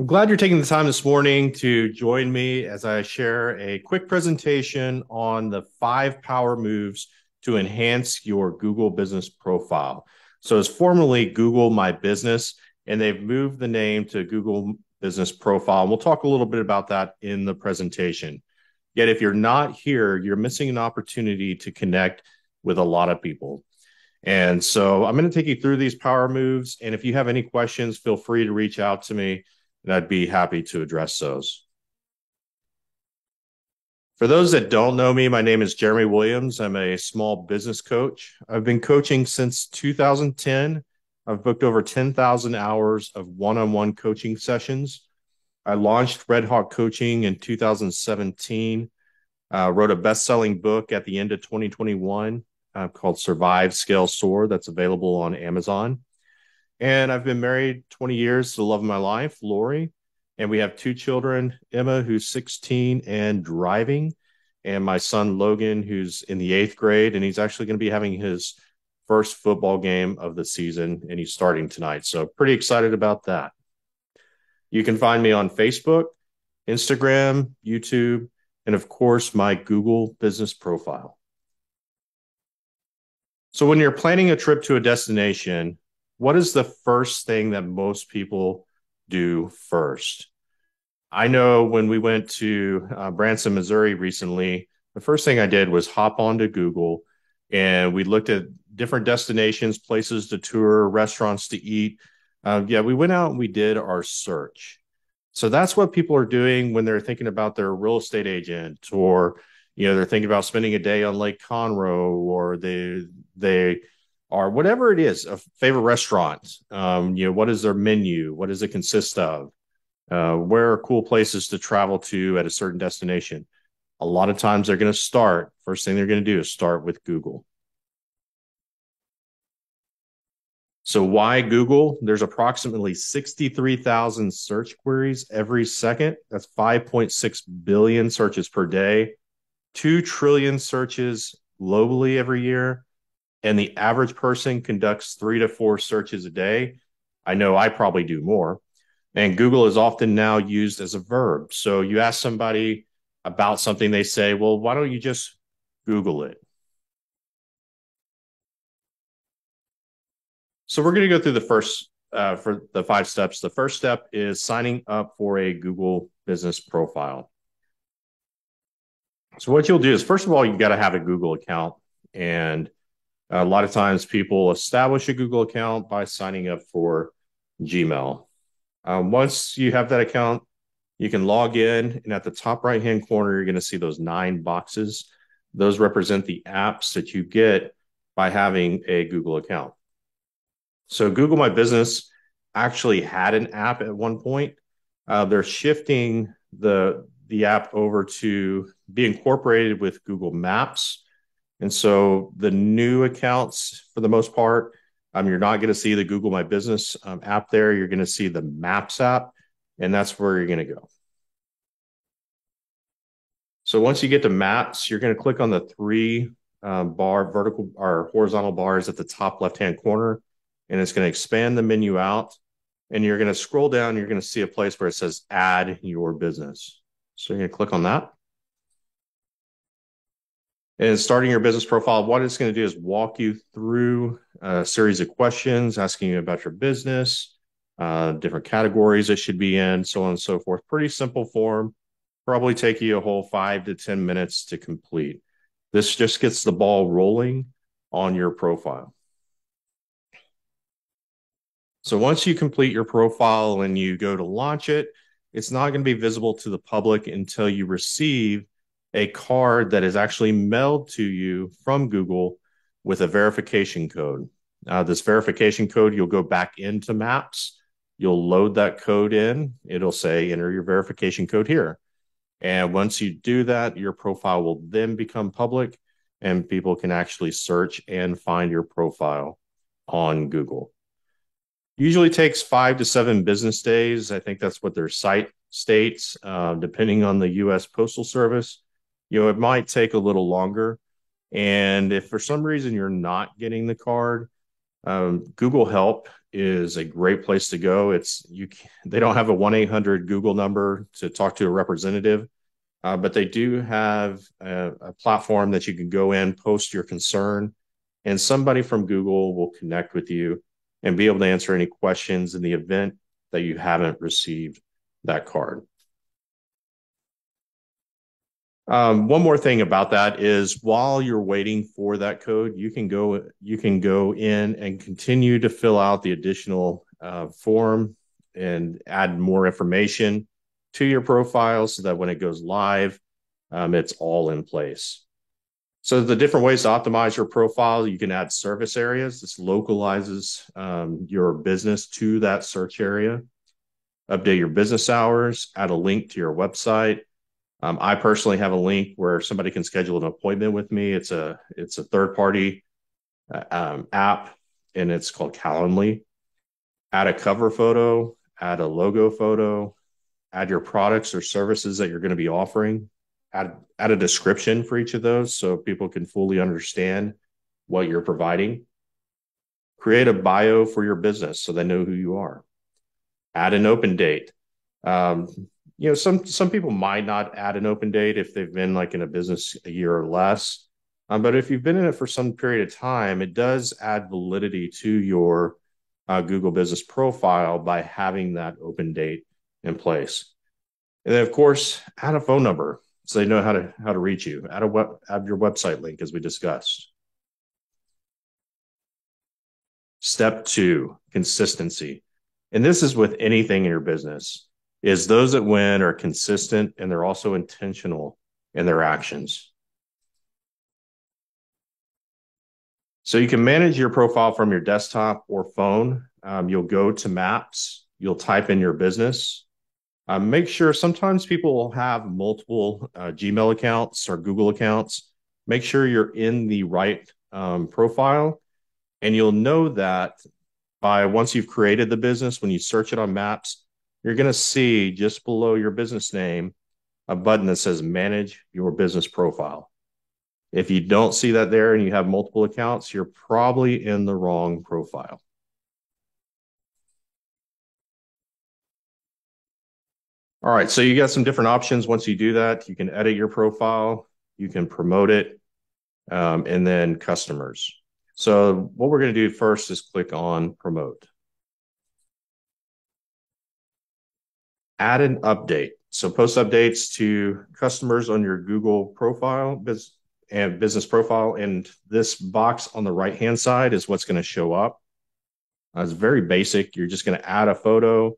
I'm glad you're taking the time this morning to join me as I share a quick presentation on the 5 power moves to enhance your Google business profile. So it's formerly Google My Business, and they've moved the name to Google Business Profile. And we'll talk a little bit about that in the presentation. Yet if you're not here, you're missing an opportunity to connect with a lot of people. And so I'm going to take you through these power moves. And if you have any questions, feel free to reach out to me and I'd be happy to address those. For those that don't know me, my name is Jeremy Williams. I'm a small business coach. I've been coaching since 2010. I've booked over 10,000 hours of one-on-one coaching sessions. I launched Red Hawk Coaching in 2017, wrote a best-selling book at the end of 2021 called Survive, Scale, Soar that's available on Amazon. And I've been married 20 years to the love of my life, Lori. And we have 2 children, Emma, who's 16 and driving, and my son, Logan, who's in the 8th grade. And he's actually going to be having his first football game of the season, and he's starting tonight. So pretty excited about that. You can find me on Facebook, Instagram, YouTube, and of course, my Google business profile. So when you're planning a trip to a destination, what is the first thing that most people do first? I know when we went to Branson, Missouri recently, the first thing I did was hop onto Google and we looked at different destinations, places to tour, restaurants to eat. We went out and we did our search. So that's what people are doing when they're thinking about their real estate agent, or they're thinking about spending a day on Lake Conroe, or they are whatever it is, a favorite restaurant. What is their menu? What does it consist of? Where are cool places to travel to at a certain destination? A lot of times they're going to start, first thing they're going to do is start with Google. So why Google? There's approximately 63,000 search queries every second. That's 5.6 billion searches per day, 2 trillion searches globally every year. And the average person conducts 3 to 4 searches a day. I know I probably do more. And Google is often now used as a verb. So you ask somebody about something, they say, well, why don't you just Google it? So we're going to go through the first for the 5 steps. The first step is signing up for a Google business profile. So what you'll do is, first of all, you've got to have a Google account. And a lot of times people establish a Google account by signing up for Gmail. Once you have that account, you can log in, and at the top right-hand corner, you're going to see those 9 boxes. Those represent the apps that you get by having a Google account. So Google My Business actually had an app at one point. They're shifting the app over to be incorporated with Google Maps. And so the new accounts, for the most part, you're not going to see the Google My Business app there. You're going to see the Maps app, and that's where you're going to go. So once you get to Maps, you're going to click on the 3 vertical or horizontal bars at the top left-hand corner, and it's going to expand the menu out. And you're going to scroll down. You're going to see a place where it says Add Your Business. So you're going to click on that. And starting your business profile, what it's going to do is walk you through a series of questions, asking you about your business, different categories it should be in, so on and so forth. Pretty simple form. Probably take you a whole 5 to 10 minutes to complete. This just gets the ball rolling on your profile. So once you complete your profile and you go to launch it, it's not going to be visible to the public until you receive a card that is actually mailed to you from Google with a verification code. This verification code, you'll go back into Maps. You'll load that code in. It'll say, enter your verification code here. And once you do that, your profile will then become public and people can actually search and find your profile on Google. Usually takes 5 to 7 business days. I think that's what their site states, depending on the U.S. Postal Service. It might take a little longer. And if for some reason you're not getting the card, Google Help is a great place to go. They don't have a 1-800 Google number to talk to a representative, but they do have a platform that you can go in, post your concern, and somebody from Google will connect with you and be able to answer any questions in the event that you haven't received that card. One more thing about that is while you're waiting for that code, you can go in and continue to fill out the additional form and add more information to your profile so that when it goes live, it's all in place. So the different ways to optimize your profile, you can add service areas. This localizes your business to that search area. Update your business hours, add a link to your website. I personally have a link where somebody can schedule an appointment with me. It's a third-party app, and it's called Calendly. Add a cover photo, add a logo photo, add your products or services that you're going to be offering. Add a description for each of those so people can fully understand what you're providing. Create a bio for your business so they know who you are. Add an open date. Some people might not add an open date if they've been like in a business a year or less. But if you've been in it for some period of time, it does add validity to your Google business profile by having that open date in place. And then, of course, add a phone number so they know how to reach you. Add your website link, as we discussed. Step 2, consistency. And this is with anything in your business, is those that win are consistent and they're also intentional in their actions. So you can manage your profile from your desktop or phone. You'll go to Maps. You'll type in your business. Make sure sometimes people will have multiple Gmail accounts or Google accounts. Make sure you're in the right profile. And you'll know that once you've created the business, when you search it on Maps, you're going to see just below your business name a button that says Manage Your Business Profile. If you don't see that there and you have multiple accounts, you're probably in the wrong profile. All right, so you got some different options. Once you do that, you can edit your profile, you can promote it, and then customers. So what we're going to do first is click on Promote. Add an update. So post updates to customers on your Google profile and business profile. And this box on the right-hand side is what's going to show up. It's very basic. You're just going to add a photo.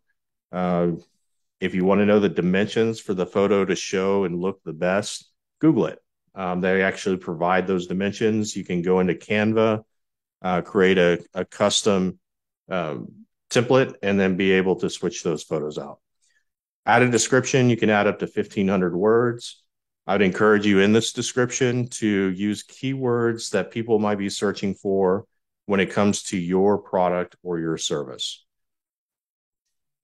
If you want to know the dimensions for the photo to show and look the best, Google it. They actually provide those dimensions. You can go into Canva, create a custom template, and then be able to switch those photos out. Add a description. You can add up to 1,500 words. I'd encourage you in this description to use keywords that people might be searching for when it comes to your product or your service.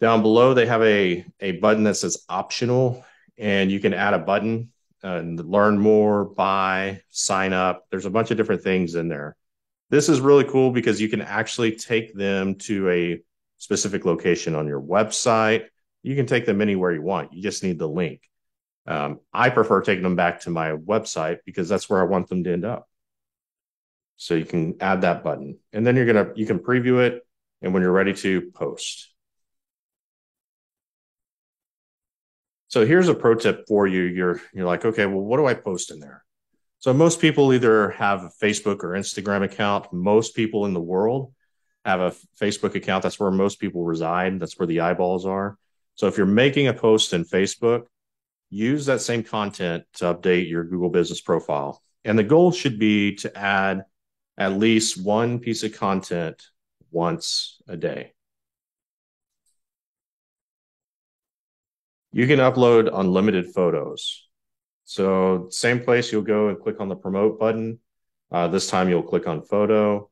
Down below, they have a button that says optional, and you can add a button and learn more, buy, sign up. There's a bunch of different things in there. This is really cool because you can actually take them to a specific location on your website. You can take them anywhere you want. You just need the link. I prefer taking them back to my website because that's where I want them to end up. So you can add that button, and then you can preview it, and when you're ready to post. So here's a pro tip for you. You're like, okay, well, what do I post in there? So most people either have a Facebook or Instagram account. Most people in the world have a Facebook account. That's where most people reside. That's where the eyeballs are. So if you're making a post in Facebook, use that same content to update your Google business profile. And the goal should be to add at least one piece of content once a day. You can upload unlimited photos. So same place, you'll go and click on the promote button. This time you'll click on photo,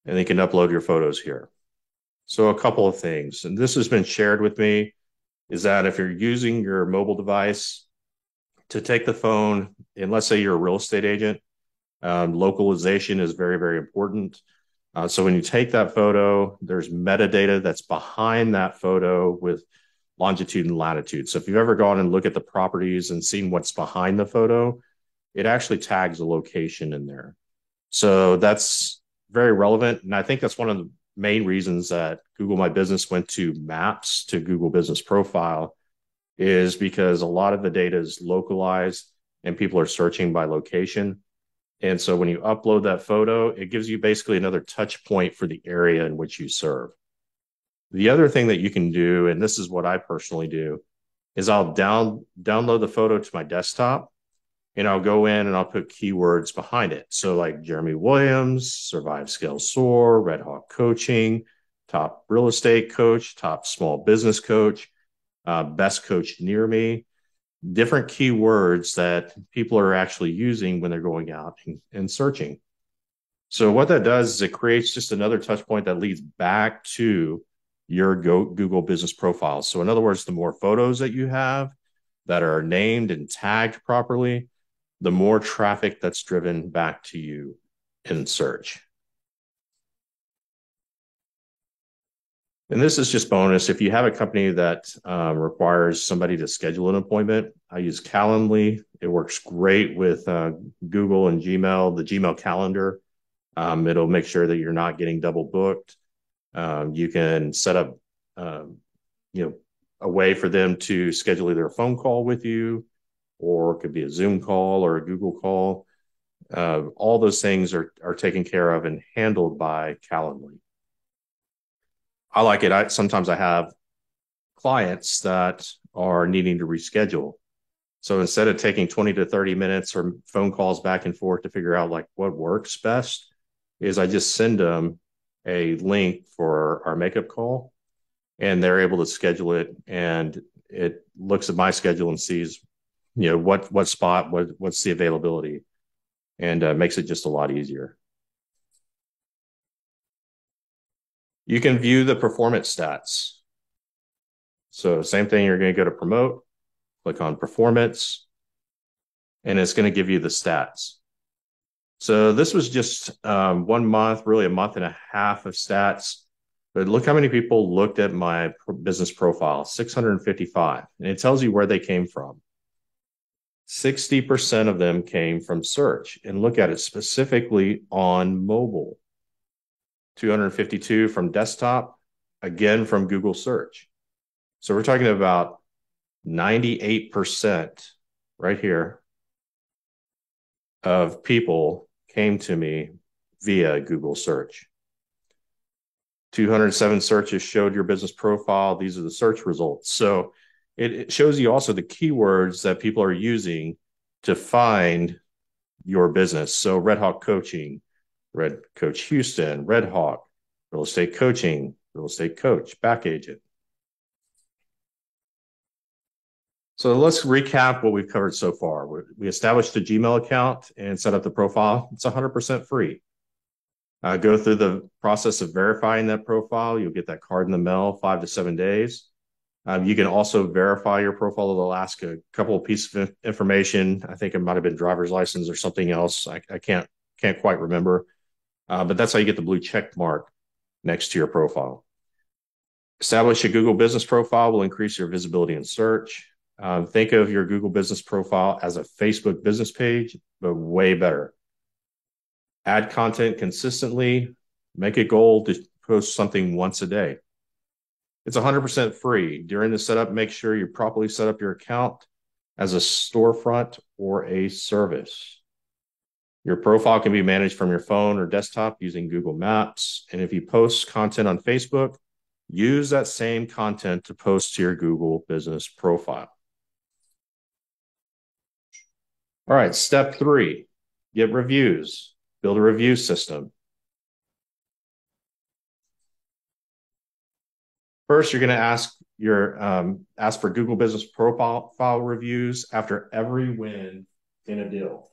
and you can upload your photos here. So a couple of things, and this has been shared with me, is that if you're using your mobile device to take the phone, and let's say you're a real estate agent, localization is very, very important. So when you take that photo, there's metadata that's behind that photo with longitude and latitude. So if you've ever gone and looked at the properties and seen what's behind the photo, it actually tags a location in there. So that's very relevant. And I think that's one of the main reasons that Google My Business went to Maps to Google Business Profile, is because a lot of the data is localized and people are searching by location. And so when you upload that photo, it gives you basically another touch point for the area in which you serve. The other thing that you can do, and this is what I personally do, is I'll download the photo to my desktop, and I'll go in and I'll put keywords behind it. So like Jeremy Williams, Survive, Scale, Soar, Red Hawk Coaching, top real estate coach, top small business coach, best coach near me, different keywords that people are actually using when they're going out and searching. So what that does is it creates just another touch point that leads back to your Google business profile. So in other words, the more photos that you have that are named and tagged properly, the more traffic that's driven back to you in search. And this is just bonus. If you have a company that requires somebody to schedule an appointment, I use Calendly. It works great with Google and Gmail, the Gmail calendar. It'll make sure that you're not getting double booked. You can set up, a way for them to schedule either a phone call with you, or it could be a Zoom call or a Google call. All those things are taken care of and handled by Calendly. I like it. Sometimes I have clients that are needing to reschedule. So instead of taking 20 to 30 minutes or phone calls back and forth to figure out like what works best, is I just send them a link for our makeup call, and they're able to schedule it, and it looks at my schedule and sees, what spot, what's the availability, and makes it just a lot easier. You can view the performance stats. So same thing, you're going to go to promote, click on performance, and it's going to give you the stats. So this was just 1 month, really a month and a half of stats. But look how many people looked at my business profile, 655. And it tells you where they came from. 60% of them came from search. And look at it specifically on mobile. 252 from desktop, again from Google search. So we're talking about 98% right here of people came to me via Google search. 207 searches showed your business profile. These are the search results. So it shows you also the keywords that people are using to find your business. So Red Hawk Coaching, Red Coach Houston, Red Hawk, real estate coaching, real estate coach, back agent. So let's recap what we've covered so far. We established a Gmail account and set up the profile. It's 100% free. Go through the process of verifying that profile. You'll get that card in the mail 5 to 7 days. You can also verify your profile. They'll ask a couple of pieces of information. I think it might have been driver's license or something else. I can't quite remember. But that's how you get the blue check mark next to your profile. Establish a Google business profile will increase your visibility in search. Think of your Google business profile as a Facebook business page, but way better. Add content consistently. Make a goal to post something once a day. It's 100% free. During the setup, make sure you properly set up your account as a storefront or a service. Your profile can be managed from your phone or desktop using Google Maps. And if you post content on Facebook, use that same content to post to your Google business profile. All right, step 3, get reviews. Build a review system. First, you're going to ask for Google Business Profile reviews after every win in a deal.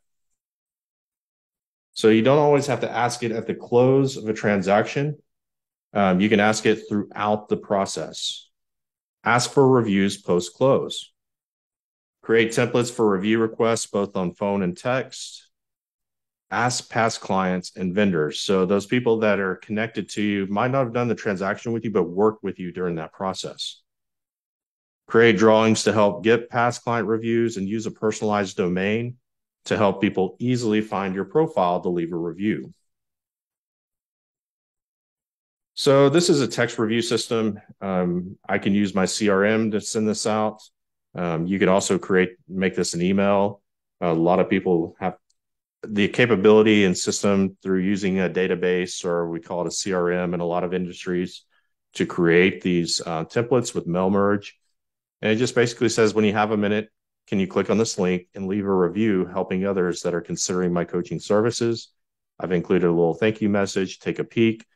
So you don't always have to ask it at the close of a transaction. You can ask it throughout the process. Ask for reviews post-close. Create templates for review requests, both on phone and text. Ask past clients and vendors. So those people that are connected to you might not have done the transaction with you, but worked with you during that process. Create drawings to help get past client reviews and use a personalized domain to help people easily find your profile to leave a review. So this is a text review system. I can use my CRM to send this out. You can also make this an email. A lot of people have the capability and system through using a database, or we call it a CRM in a lot of industries, to create these templates with mail merge. And it just basically says, when you have a minute, can you click on this link and leave a review helping others that are considering my coaching services? I've included a little thank you message, take a peek.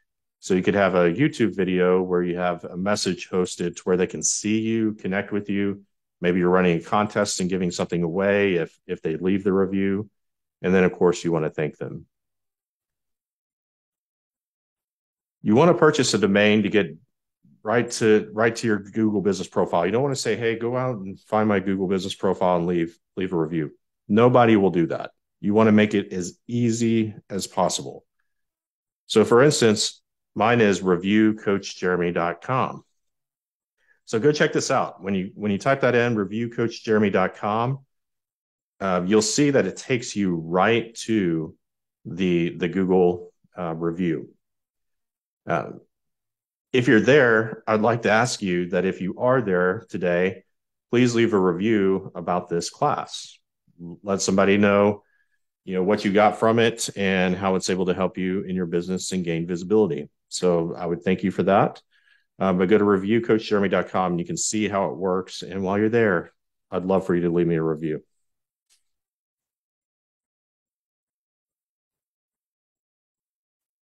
So you could have a YouTube video where you have a message hosted to where they can see you, connect with you. Maybe you're running a contest and giving something away if they leave the review. And then, of course, you want to thank them. You want to purchase a domain to get right to your Google business profile. You don't want to say, hey, go out and find my Google business profile and leave a review. Nobody will do that. You want to make it as easy as possible. So for instance, mine is reviewcoachjeremy.com. So go check this out. When you type that in, reviewcoachjeremy.com, you'll see that it takes you right to the Google review. If you're there, I'd like to ask you that if you are there today, please leave a review about this class. Let somebody know, what you got from it and how it's able to help you in your business and gain visibility. So I would thank you for that. But go to reviewcoachjeremy.com and you can see how it works. And while you're there, I'd love for you to leave me a review.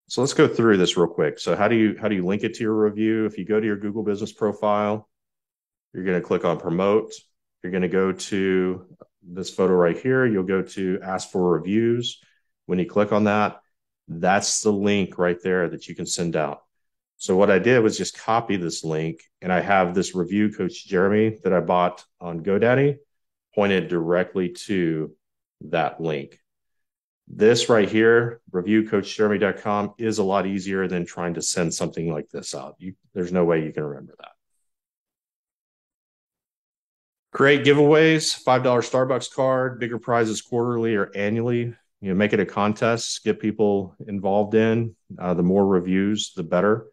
So let's go through this real quick. So how do you link it to your review? If you go to your Google business profile, you're going to click on promote. You're going to go to this photo right here. You'll go to ask for reviews. When you click on that, that's the link right there that you can send out. So what I did was just copy this link, and I have this review Coach Jeremy that I bought on GoDaddy pointed directly to that link. This right here, reviewcoachjeremy.com, is a lot easier than trying to send something like this out. There's no way you can remember that. Create giveaways, $5 Starbucks card, bigger prizes quarterly or annually. Make it a contest, get people involved in. The more reviews, the better.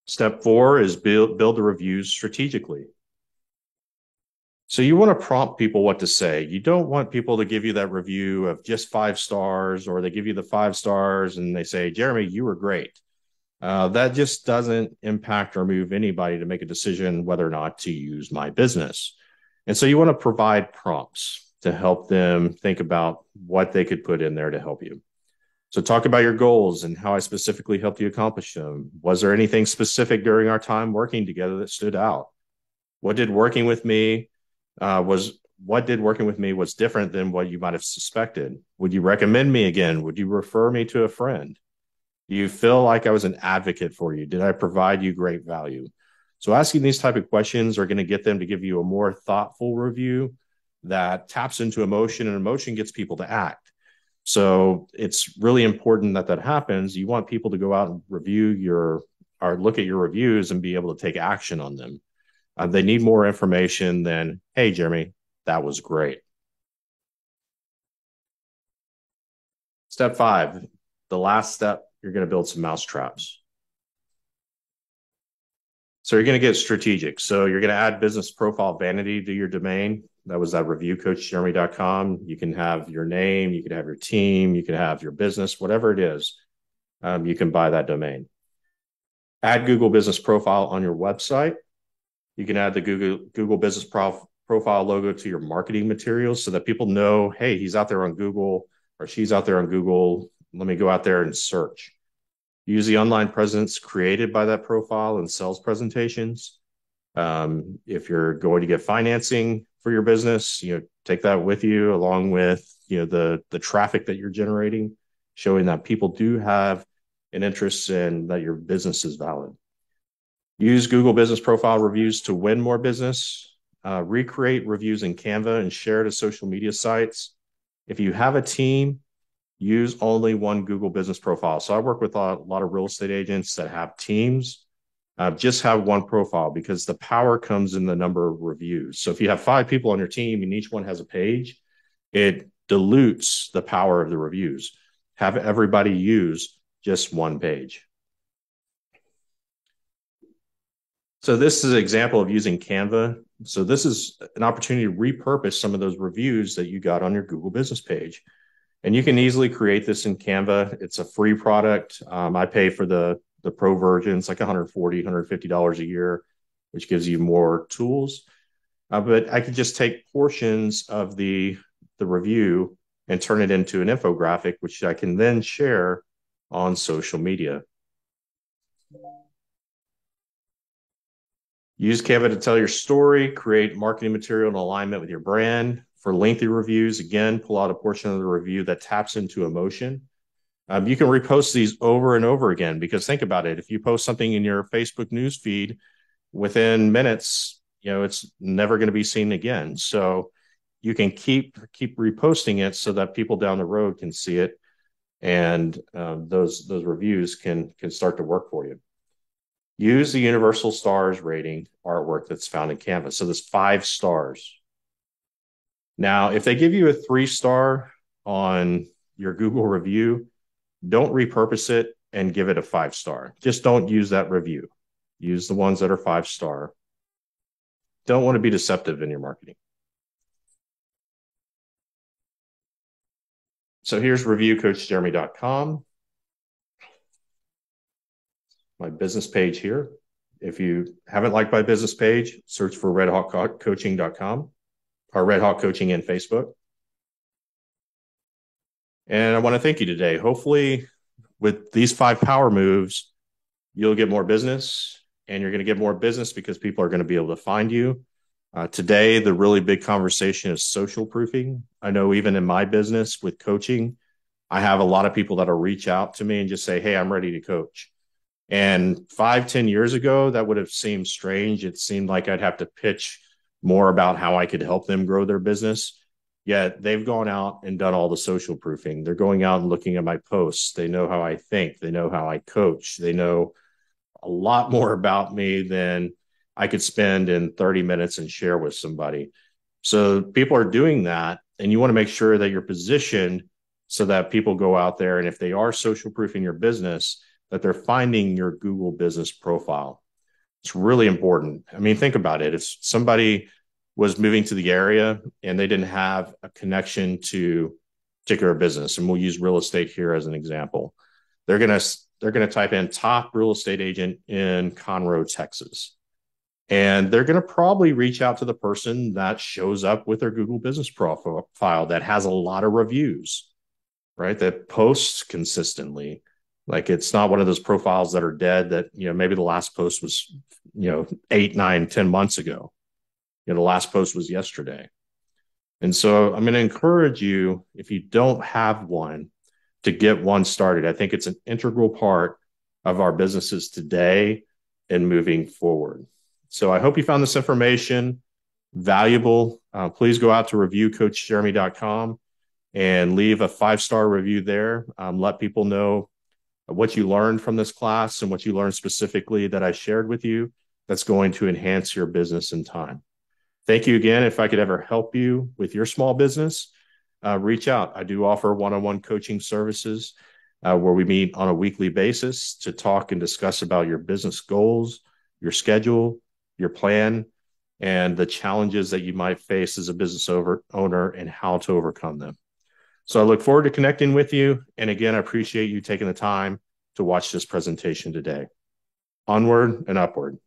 Step 4 is build the reviews strategically. So you want to prompt people what to say. You don't want people to give you that review of just 5 stars, or they give you the 5 stars and they say, Jeremy, you were great. That just doesn't impact or move anybody to make a decision whether or not to use my business. And so you want to provide prompts to help them think about what they could put in there to help you. So talk about your goals and how I specifically helped you accomplish them. Was there anything specific during our time working together that stood out? What did working with me was different than what you might have suspected? Would you recommend me again? Would you refer me to a friend? Do you feel like I was an advocate for you? Did I provide you great value? So asking these type of questions are going to get them to give you a more thoughtful review that taps into emotion, and emotion gets people to act. So it's really important that happens. You want people to go out and look at your reviews and be able to take action on them. They need more information than, hey, Jeremy, that was great. Step 5, the last step, you're going to build some mousetraps. So you're going to get strategic. So you're going to add business profile vanity to your domain. That was that reviewcoachjeremy.com. You can have your name, you can have your team, you can have your business, whatever it is. You can buy that domain. Add Google business profile on your website. You can add the Google business profile logo to your marketing materials so that people know, hey, he's out there on Google or she's out there on Google. Let me go out there and search. Use the online presence created by that profile in sales presentations. If you're going to get financing for your business, take that with you along with the traffic that you're generating, showing that people do have an interest in that your business is valid. Use Google business profile reviews to win more business. Recreate reviews in Canva and share to social media sites. If you have a team, use only one Google business profile. So I work with a lot of real estate agents that have teams. Just have one profile because the power comes in the number of reviews. So if you have 5 people on your team and each one has a page, it dilutes the power of the reviews. Have everybody use just one page. So this is an example of using Canva. So this is an opportunity to repurpose some of those reviews that you got on your Google business page. And you can easily create this in Canva. It's a free product. I pay for the pro version. It's like $140, $150 a year, which gives you more tools. But I could just take portions of the review and turn it into an infographic, which I can then share on social media. Use Canva to tell your story, create marketing material in alignment with your brand. For lengthy reviews, again, pull out a portion of the review that taps into emotion. You can repost these over and over again because think about it. If you post something in your Facebook news feed, within minutes, it's never going to be seen again. So you can keep reposting it so that people down the road can see it, and those reviews can start to work for you. Use the universal stars rating artwork that's found in Canva. So there's 5 stars. Now, if they give you a 3-star on your Google review, don't repurpose it and give it a 5-star. Just don't use that review. Use the ones that are 5-star. Don't want to be deceptive in your marketing. So here's reviewcoachjeremy.com. My business page here. If you haven't liked my business page, search for redhawkcoaching.com or Red Hawk Coaching in Facebook. And I want to thank you today. Hopefully, with these 5 power moves, you'll get more business, and you're going to get more business because people are going to be able to find you. Today, the really big conversation is social proofing. I know even in my business with coaching, I have a lot of people that'll reach out to me and just say, hey, I'm ready to coach. And 5-10 years ago, that would have seemed strange. It seemed like I'd have to pitch more about how I could help them grow their business. Yet they've gone out and done all the social proofing. They're going out and looking at my posts. They know how I think. They know how I coach. They know a lot more about me than I could spend in 30 minutes and share with somebody. So people are doing that, and you want to make sure that you're positioned so that people go out there, and if they are social proofing your business, that they're finding your Google business profile. It's really important. I mean, think about it. If somebody was moving to the area and they didn't have a connection to a particular business, and we'll use real estate here as an example, they're going to type in top real estate agent in Conroe, Texas. And they're going to probably reach out to the person that shows up with their Google business profile that has a lot of reviews, right? That posts consistently. Like, it's not one of those profiles that are dead that, maybe the last post was, 8, 9, 10 months ago. The last post was yesterday. And so I'm going to encourage you, if you don't have one, to get one started. I think it's an integral part of our businesses today and moving forward. So I hope you found this information valuable. Please go out to reviewcoachjeremy.com and leave a 5-star review there. Let people know what you learned from this class and what you learned specifically that I shared with you that's going to enhance your business in time. Thank you again. If I could ever help you with your small business, reach out. I do offer one-on-one coaching services where we meet on a weekly basis to talk and discuss about your business goals, your schedule, your plan, and the challenges that you might face as a business owner and how to overcome them. So I look forward to connecting with you. And again, I appreciate you taking the time to watch this presentation today. Onward and upward.